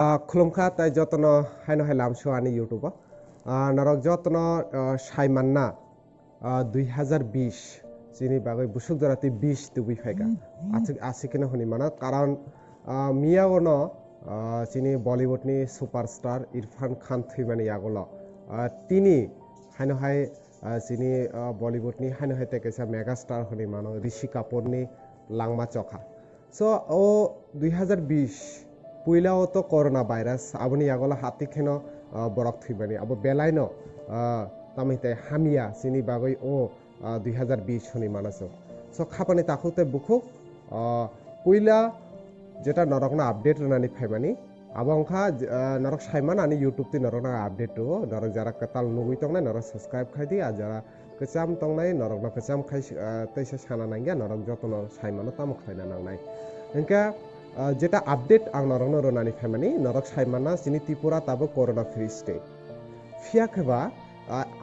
खुलुमखा ताई जतनो हायनो हायलाम सोआनि YouTube नरक जतनो साइमानना 2020 जिनि बागै बुसुक जराति 20 तुबि फायका आसिकेनो हनि माना कारण मियागनो जिनि बलिउडनि सुपारस्टार इरफान खान थैमानि आगोल तिनि हायनो हाय जिनि बलिउडनि हायनो हाय तेकेसा मेगास्टार हनि मानो ऋषि कापुरनि लांमा चखा सो ओ 2020 पुइलाओ तो कोरोना भाइरास आबनि आगोला हातिखेनो बरक थैबानि अब बेलायनो तामिते हामिया सिनि बागै ओ 2020 हनि मानसो सो खापानि ताखुते बुखु पुइला जेटा नरकना अपडेट रनानि फाइबानि आबंखा नरक साइमान आनि यूट्यूब ति नरकना अपडेट तो नरक जरा कताल नुगुइ तंगनाय नरक सब्सक्राइब खाइदि आ जरा कचाम तंगनाय नरकना कचाम खाइ तैसे साना नांगिया नरक जतनो साइमानो ताम खाइना नांनाय इनका जेटा अपडेट आं नरकनो रनानि फाइमानि नरक साइमाना सिनि त्रिपुरा ताबो कोरोना फ्री स्टेट फियाखबा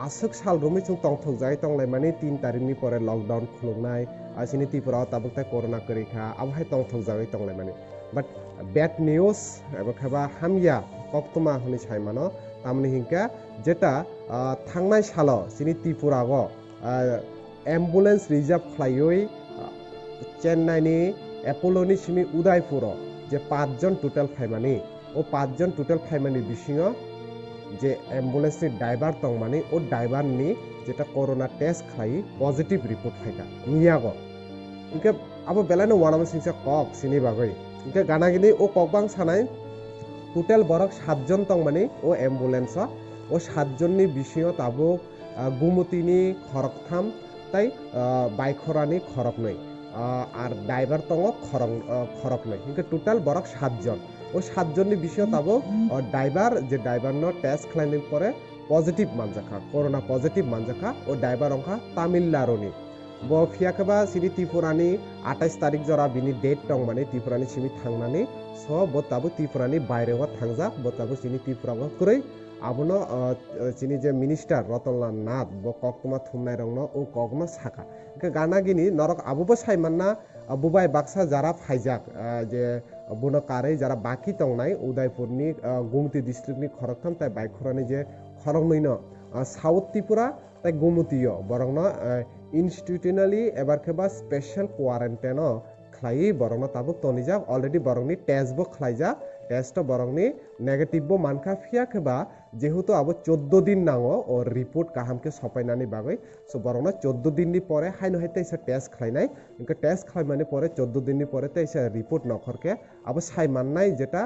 आसक साल रुमि जों तंथौ जाय तंलाय माने 3 तारिखनि परे लकडाउन खुलुमनाय सिनि त्रिपुरा ताबो ताय कोरोना करिखा आबहाय तंथौ जाय तंलाय माने बाट बैड न्यूज एबा खबा हामिया कक्तमा हनि साइमानो तामनि हिंका जेटा थांनाय सालो सिनि त्रिपुरा गो एम्बुलेंस रिजार्व खालायै चेन्नाइनि एपोलोनि सिमी उदयपुर जे 5 जन टोटल फाइमानि ओ 5 जन टोटल फाइमानि बिसिङो जे एम्बुलेंस नि ड्राइवर तंमानि ओ ड्राइवर नि जेटा कोरोना टेस्ट खाइ पॉजिटिव रिपोर्ट फाइका नियागो इनके अब बेलानो वानाम सिंसा कक सिनि बागै इनके गानागिनि ओ ककबां सानाय टोटल बरक 7 जन तंमानि ओ एम्बुलेंस ओ 7 जननि बिसिङो ताबो गुमुतिनि खरकथाम ताई बाइखरानि खरकनै আর ড্রাইভার তঙ্গ খরক নাই কিন্তু টোটাল বরক 7 জন ও 7 জনের বিষয় তাবো ড্রাইভার যে ড্রাইভার ন টেস্ট খাইনিং পরে পজিটিভ মানজাখা করোনা পজিটিভ মানজাখা ও ড্রাইভার অংখা তামিলনাড়ুনি ব ফিয়াকবা সিনি ত্রিপুরানি 28 তারিখ জরা বিনি ডেট টং মানে ত্রিপুরানি সিমি থাংনানি স ব তাবো ত্রিপুরানি বাইরেও থাংজাক ব তাবো সিনি ত্রিপুরাগো কरै আবনো চিনি যে মিনিস্টার রতনলাল নাথ ব ককতমা থুমনাই রংনো ও ককমা সাকা গানাগিনি নরক আবুবো সাইমাননা বুবাই বাক্সা যারা ফাইজাক যে বুনো কারে যারা বাকি তংনাই উদয়পুরনি গুমতি ডিস্ট্রিক্টনি খরকথাম তাই বাইখরানি যে খরকনৈন সাউথ ত্রিপুরা তাই গুমতিয় বরংনো ইনস্টিটিউশনালি এবার খেবা স্পেশাল কোয়ারেন্টাইন খাই বরংনো তাবো তনিজাক অলরেডি বরংনি টেস্ট বো খাইজাক টেস্ট বরংনি নেগেটিভ বো মানখা ফিয়া খেবা যেহেতু আবো 14 দিন নাঙো ও রিপোর্ট কাহামকে সপাইনানি বাগৈ সো বরংনো 14 দিননি পরে হাইনো হাইতে ইসা টেস্ট খাইনাই ইনকে টেস্ট খাইমানি পরে 14 দিননি পরে তে ইসা রিপোর্ট নখরকে আবো সাইমাননাই যেটা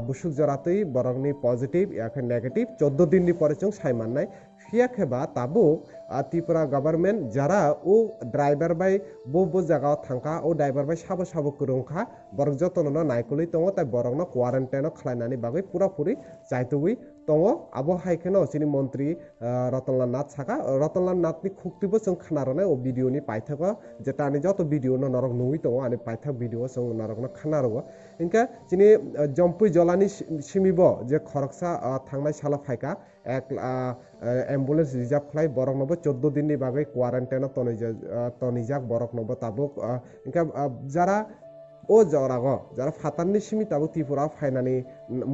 বুসুক জরাতেই বরংনি পজিটিভ ইয়াকে নেগেটিভ 14 দিননি পরে চং সাইমাননাই ফিয়া খেবা তাবো ত্রিপুরা গভর্নমেন্ট যারা ও ড্রাইভার বাই বো জায়গা থাকা ও ড্রাইভার বাই সাবো সাবো করংখা বরং যতন নাইকলি দङ তাই বরংনো কোয়ারেন্টাইন খাইনানি বাগৈ পুরাপুরি চাইতগুই दङ आबो हाइखेनो सिनि मन्त्री रतनलाल नाथ साका रतनलाल नाथनि खुक्तिबो जों खानारने ओ भिडियोनि पाइथाको जेटा आनि जत भिडियो न नरक नुइ दङ आनि पाइथाक भिडियो जों नरकनो खानारगो इनका सिनि जम्पुइ जलानि सिमिबो जे खरकसा थांनाय साला फाइका एक एम्बुलेंस रिजार्व खालाय बरकनबो 14 दिननि बागै क्वारेन्टाइन तनिजाक बरकनबो ताबो इनका जारा ओ जरागो जरा फाताननि सिमी ताबो त्रिपुरा फाइनानि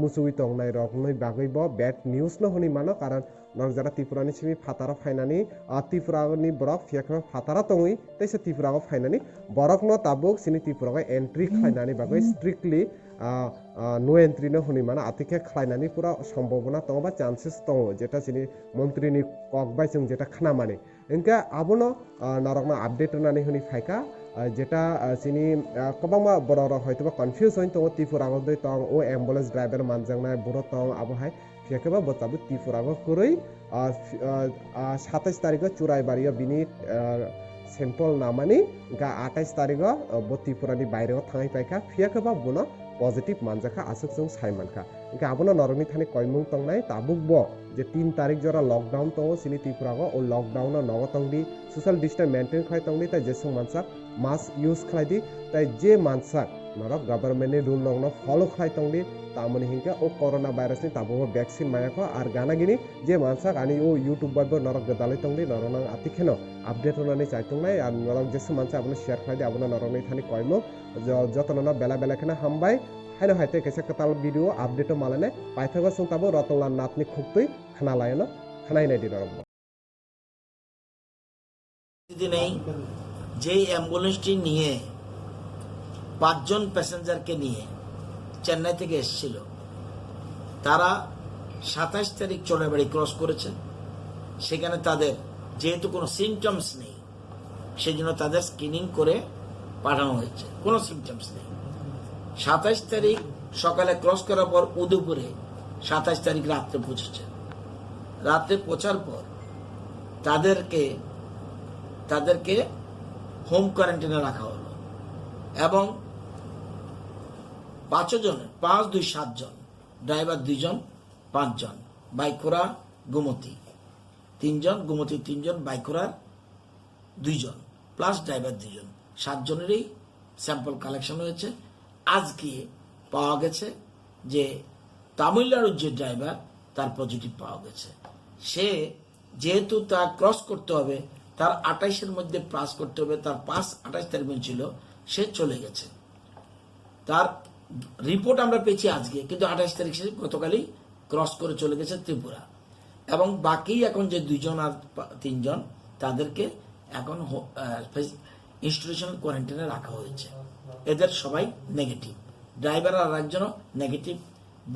मुसुइ तंनाय रकनै बागैबो बैड न्यूज न हनि मानो कारण नर जरा त्रिपुरानि सिमी फातारा फाइनानि त्रिपुरानि बरक फियाखा फातारा तंगै तैसे त्रिपुरागो फाइनानि बरक न ताबो सिनि त्रिपुरागो एंट्री खाइनानि बागै स्ट्रिक्टली नो एंट्री न हनि मानो आतिखे खाइनानि पुरा सम्भावना तंबा चान्सेस दङ जेटा सिनि मन्त्रीनि ककबाय जों जेटा खानामानि इनका आबोनो नरकना अपडेट नानि हनि फाइका जेटा सिनि कबांमा बरर हयतोबा कनफ्यूज हइन तंग त्रिपुरागो दै तंग ओ एम्बुलेंस ड्राइवर मानजांनाय बर तंग आबहाय फियाखबा बताबो त्रिपुरागो कुरै 27 तारिख चुराइबारिया बिनि सैंपल नामानि गा 28 तारिख बो त्रिपुरानि बायरेव थाङै पाइका फियाखबा बुनो पजिटिव मानजाखा आसुक जों साइमानखा इनका आबोनो नरकनि थानि कयमुं तंनाय ताबुकबो जे 3 तारिख जरा लकडाउन तंग सिनि त्रिपुरागो ओ लकडाउन नग तंगदि सोशल डिस्टेंस मेंटेन खाय तंगदि ताइ जेसं मानसा मास्क यूज खालायदि ताइ जे मानसा नरक गभर्नमेंटनि रूल नंगनो फॉलो खाय तंगदि तामनि हिंका ओ कोरोना भाइरसनि ताबो वैक्सीन मायाखो आर गानागिनि जे मानसा आनि ओ यूट्यूब बाबो नरक गदालै तंगदि नरना आतिखेनो अपडेट होनानै चाइतंनाय आर नरक जेसं मानसा आबनो शेयर खालायदि आबनो नरकनि थानि कयमु जतनना बेला बेला खेना हामबाय haino haite kaisa katal video update malane paithago sungtabo Rotolal natni khuktai khana layano khanai nai dinarok দিনেই যেই অ্যাম্বুলেন্সটি নিয়ে 5 জন প্যাসেঞ্জারকে নিয়ে চেন্নাই থেকে এসেছিল তারা 27 তারিখ চোরাবাড়ি ক্রস করেছে। সেখানে তাদের যেহেতু কোনো সিমটমস নেই সেজন্য তাদের স্ক্রিনিং করে পাঠানো হয়েছে, কোনো সিমটমস নেই। 27 তারিখ সকালে ক্রস করার পর উদয়পুরে 27 তারিখ রাত্রে পৌঁছেছে। রাত্রে পৌঁছার পর তাদেরকে হোম কোয়ারেন্টাইনে রাখা হলো এবং 5 জনের 5, 2, 7 জন, ড্রাইভার 2 জন, 5 জন, বাইকুড়া গোমতী 3 জন, গোমতী 3 জন, বাইকুড়ার 2 জন প্লাস ড্রাইভার 2 জন, 7 জনেরই স্যাম্পল কালেকশন হয়েছে। আজকে পাওয়া গেছে যে তামিলনাড়ুর যে ড্রাইভার তার পজিটিভ পাওয়া গেছে। সে যেহেতু তার ক্রস করতে হবে, তার 28-এর মধ্যে পাস করতে হবে, তার পাস 28 তারিখ ছিল, সে চলে গেছে। তার রিপোর্ট আমরা পেয়েছি আজকে, কিন্তু 28 তারিখ সে গতকালই ক্রস করে চলে গেছে ত্রিপুরা। এবং বাকি এখন যে 2 জন আর 3 জন তাদেরকে এখন ইনস্টিটিউশনাল কোয়ারেন্টাইনে রাখা হয়েছে। এদের সবাই নেগেটিভ, ড্রাইভার আর একজনও নেগেটিভ,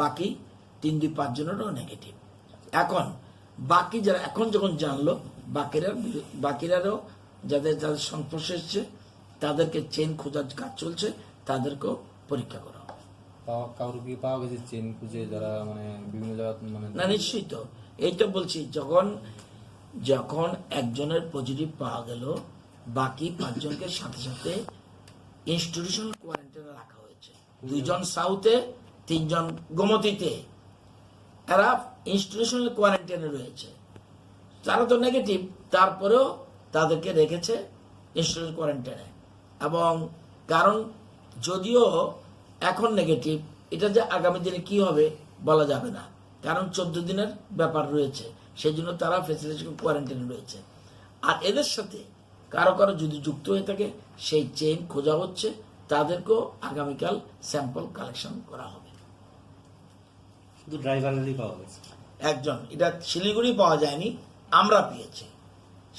বাকি 3, 2, 5 জনেরও নেগেটিভ। এখন বাকি যারা এখন যখন জানলো বাকিরারও যাদের সংস্পর্শে এসছে তাদেরকে চেন খোঁজার কাজ চলছে, তাদেরকেও পরীক্ষা করা হবে। কারো কি পাওয়া গেছে চেন খুঁজে যারা মানে বিভিন্ন জায়গা মানে না নিশ্চয়ই তো, এইটা বলছি, যখন একজনের পজিটিভ পাওয়া গেল বাকি 5 জনকে সাথে সাথে ইনস্টিটিউশনাল কোয়ারেন্টাইনে রাখা হয়েছে। 2 জন সাউথে, 3 জন গোমতীতে, এরা ইনস্টিটিউশনাল কোয়ারেন্টাইনে রয়েছে। তারা তো নেগেটিভ, তারপরেও তাদেরকে রেখেছে ইনস্টিটিউশনাল কোয়ারেন্টাইনে। এবং কারণ যদিও এখন নেগেটিভ, এটা যে আগামী দিনে কি হবে বলা যাবে না, কারণ 14 দিনের ব্যাপার রয়েছে, সেই জন্য তারা ফেসিলিটি কোয়ারেন্টাইনে রয়েছে। আর এদের সাথে কারো যদি যুক্ত হয়ে থাকে সেই চেইন খোঁজা হচ্ছে, তাদেরকেও আগামীকাল স্যাম্পল কালেকশন করা হবে। শুধু ড্রাইভারেরই পাওয়া গেছে একজন, এটা শিলিগুড়ি পাওয়া যায়নি, আমরা পেয়েছি।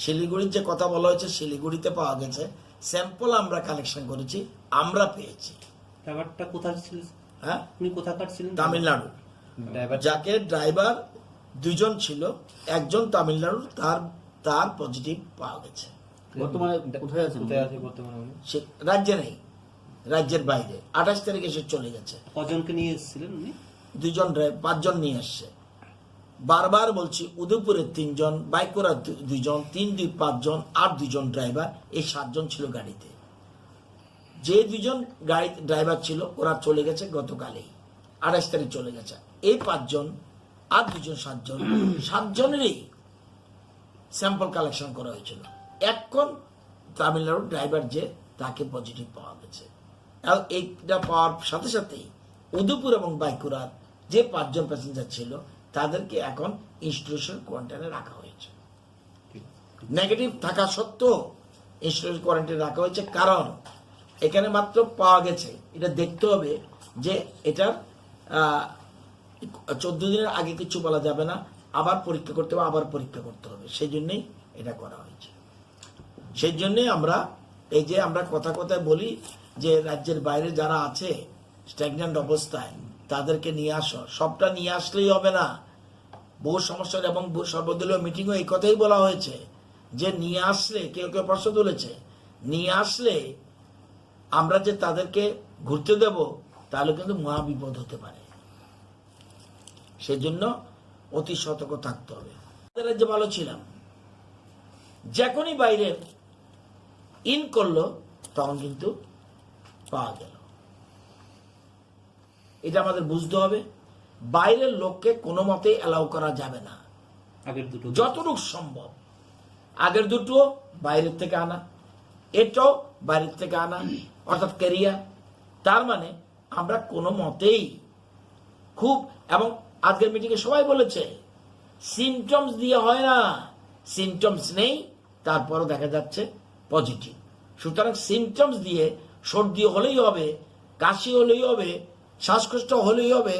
শিলিগুড়ির যে কথা বলা হয়েছে শিলিগুড়িতে পাওয়া গেছে, স্যাম্পল আমরা কালেকশন করেছি, আমরা পেয়েছি। ড্রাইভারটা কোথায় ছিল? হ্যাঁ, উনি কোথাকার ছিলেন? তামিলনাড়ু। যাকে ড্রাইভার 2 জন ছিল, একজন তামিলনাড়ুর, তার পজিটিভ পাওয়া গেছে। বর্তমানে কোথায় আছে বর্তমানে উনি? সে রাজ্যে নেই, রাজ্যের বাইরে। 28 তারিখে সে চলে গেছে। কজনকে নিয়ে এসেছিলেন উনি? 2 জন, 5 জন নিয়ে আসছে। বারবার বলছি, উদয়পুরের 3 জন, বাইকুড়ার 2 জন, 3, 2, 5 জন আর 2 জন ড্রাইভার, এই 7 জন ছিল গাড়িতে। যে 2 জন গাড়িতে ড্রাইভার ছিল ওরা চলে গেছে গতকালই, 28 তারিখ চলে গেছে। এই 5 জন আর 2 জন, 7 জন, 7 জনেরই স্যাম্পল কালেকশন করা হয়েছিল। এখন তামিলনাড়ুর ড্রাইভার যে, তাকে পজিটিভ পাওয়া গেছে। আর এইটা পাওয়ার সাথে সাথেই উদয়পুর এবং বাইকুড়ার যে 5 জন প্যাসেঞ্জার ছিল তাদেরকে এখন ইনস্টিটিউশনাল কোয়ারেন্টাইনে রাখা হয়েছে। নেগেটিভ থাকা সত্ত্বেও ইনস্টিটিউশনাল কোয়ারেন্টাইনে রাখা হয়েছে, কারণ এখানে মাত্র পাওয়া গেছে, এটা দেখতে হবে যে এটার 14 দিনের আগে কিছু বলা যাবে না, আবার পরীক্ষা করতে হবে, আবার পরীক্ষা করতে হবে, সেই জন্যই এটা করা হয়েছে। সেই জন্যই আমরা এই যে আমরা কথায় বলি যে রাজ্যের বাইরে যারা আছে স্ট্যাগন্যান্ট অবস্থায় তাদেরকে নিয়ে আসো। সবটা নিয়ে আসলেই হবে না, বহু সমস্যার এবং সর্বদলীয় মিটিংও এই কথাই বলা হয়েছে যে নিয়ে আসলে, কেউ প্রশ্ন তুলেছে, নিয়ে আসলে আমরা যে তাদেরকে ঘুরতে দেব তাহলে কিন্তু মহা বিপদ হতে পারে। সেজন্য অতি সতর্ক থাকতে হবে। যে ভালো ছিলাম, যখনই বাইরে ইন করলো তখন কিন্তু পাওয়া গেল। এটা আমাদের বুঝতে হবে, বাইরের লোককে কোনো মতেই অ্যালাউ করা যাবে না। যতটুকু সম্ভব আগের দুটো বাইরের থেকে আনা, এটাও বাইরের থেকে আনা, অর্থাৎ ক্যারিয়ার। তার মানে আমরা কোনো মতেই খুব, এবং আজকের মিটিংয়ে সবাই বলেছে সিমটমস দিয়ে হয় না, সিমটমস নেই তারপরও দেখা যাচ্ছে পজিটিভ। সুতরাং সিমটমস দিয়ে সর্দি হলেই হবে, কাশি হলেই হবে, শ্বাসকষ্ট হলেই হবে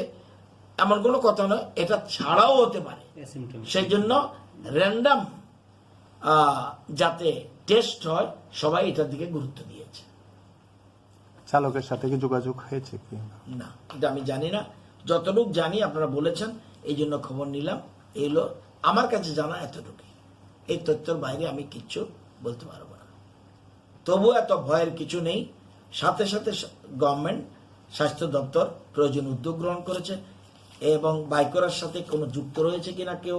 এমন কোনো কথা নয়, এটা ছাড়াও হতে পারে। সেই জন্য র্যান্ডাম যাতে টেস্ট হয়, সবাই এটার দিকে গুরুত্ব দিয়েছে। চালকের সাথে কি যোগাযোগ হয়েছে কি? না, এটা আমি জানি না, যতটুকু জানি আপনারা বলেছেন এই জন্য খবর নিলাম। এলো আমার কাছে জানা এতটুকুই, এই তথ্যের বাইরে আমি কিচ্ছু বলতে পারবো না। তবু এত ভয়ের কিছু নেই। সাথে সাথে গভর্নমেন্ট স্বাস্থ্য দপ্তর প্রয়োজন উদ্যোগ গ্রহণ করেছে, এবং বাইকরার সাথে কোনো যুক্ত রয়েছে কিনা কেউ,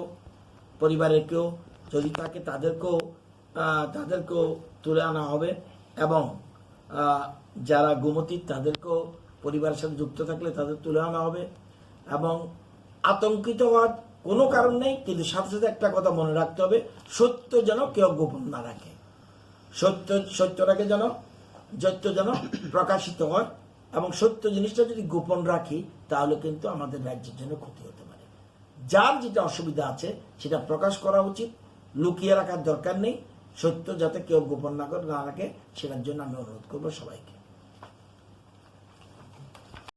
পরিবারের কেউ যদি থাকে তাদেরকেও তুলে আনা হবে, এবং যারা গোমতী তাদেরকেও পরিবারের সাথে যুক্ত থাকলে তাদের তুলে আনা হবে। এবং আতঙ্কিত হওয়ার কোনো কারণ নেই, কিন্তু সাথে সাথে একটা কথা মনে রাখতে হবে, সত্য যেন কেউ গোপন না রাখে। সত্যটাকে যেন প্রকাশিত হয়, এবং সত্য জিনিসটা যদি গোপন রাখি তাহলে কিন্তু আমাদের রাজ্যের জন্য ক্ষতি হতে পারে। যার যেটা অসুবিধা আছে সেটা প্রকাশ করা উচিত, লুকিয়ে রাখার দরকার নেই। সত্য যাতে কেউ গোপন না রাখে, সেটার জন্য আমি অনুরোধ করবো সবাইকে।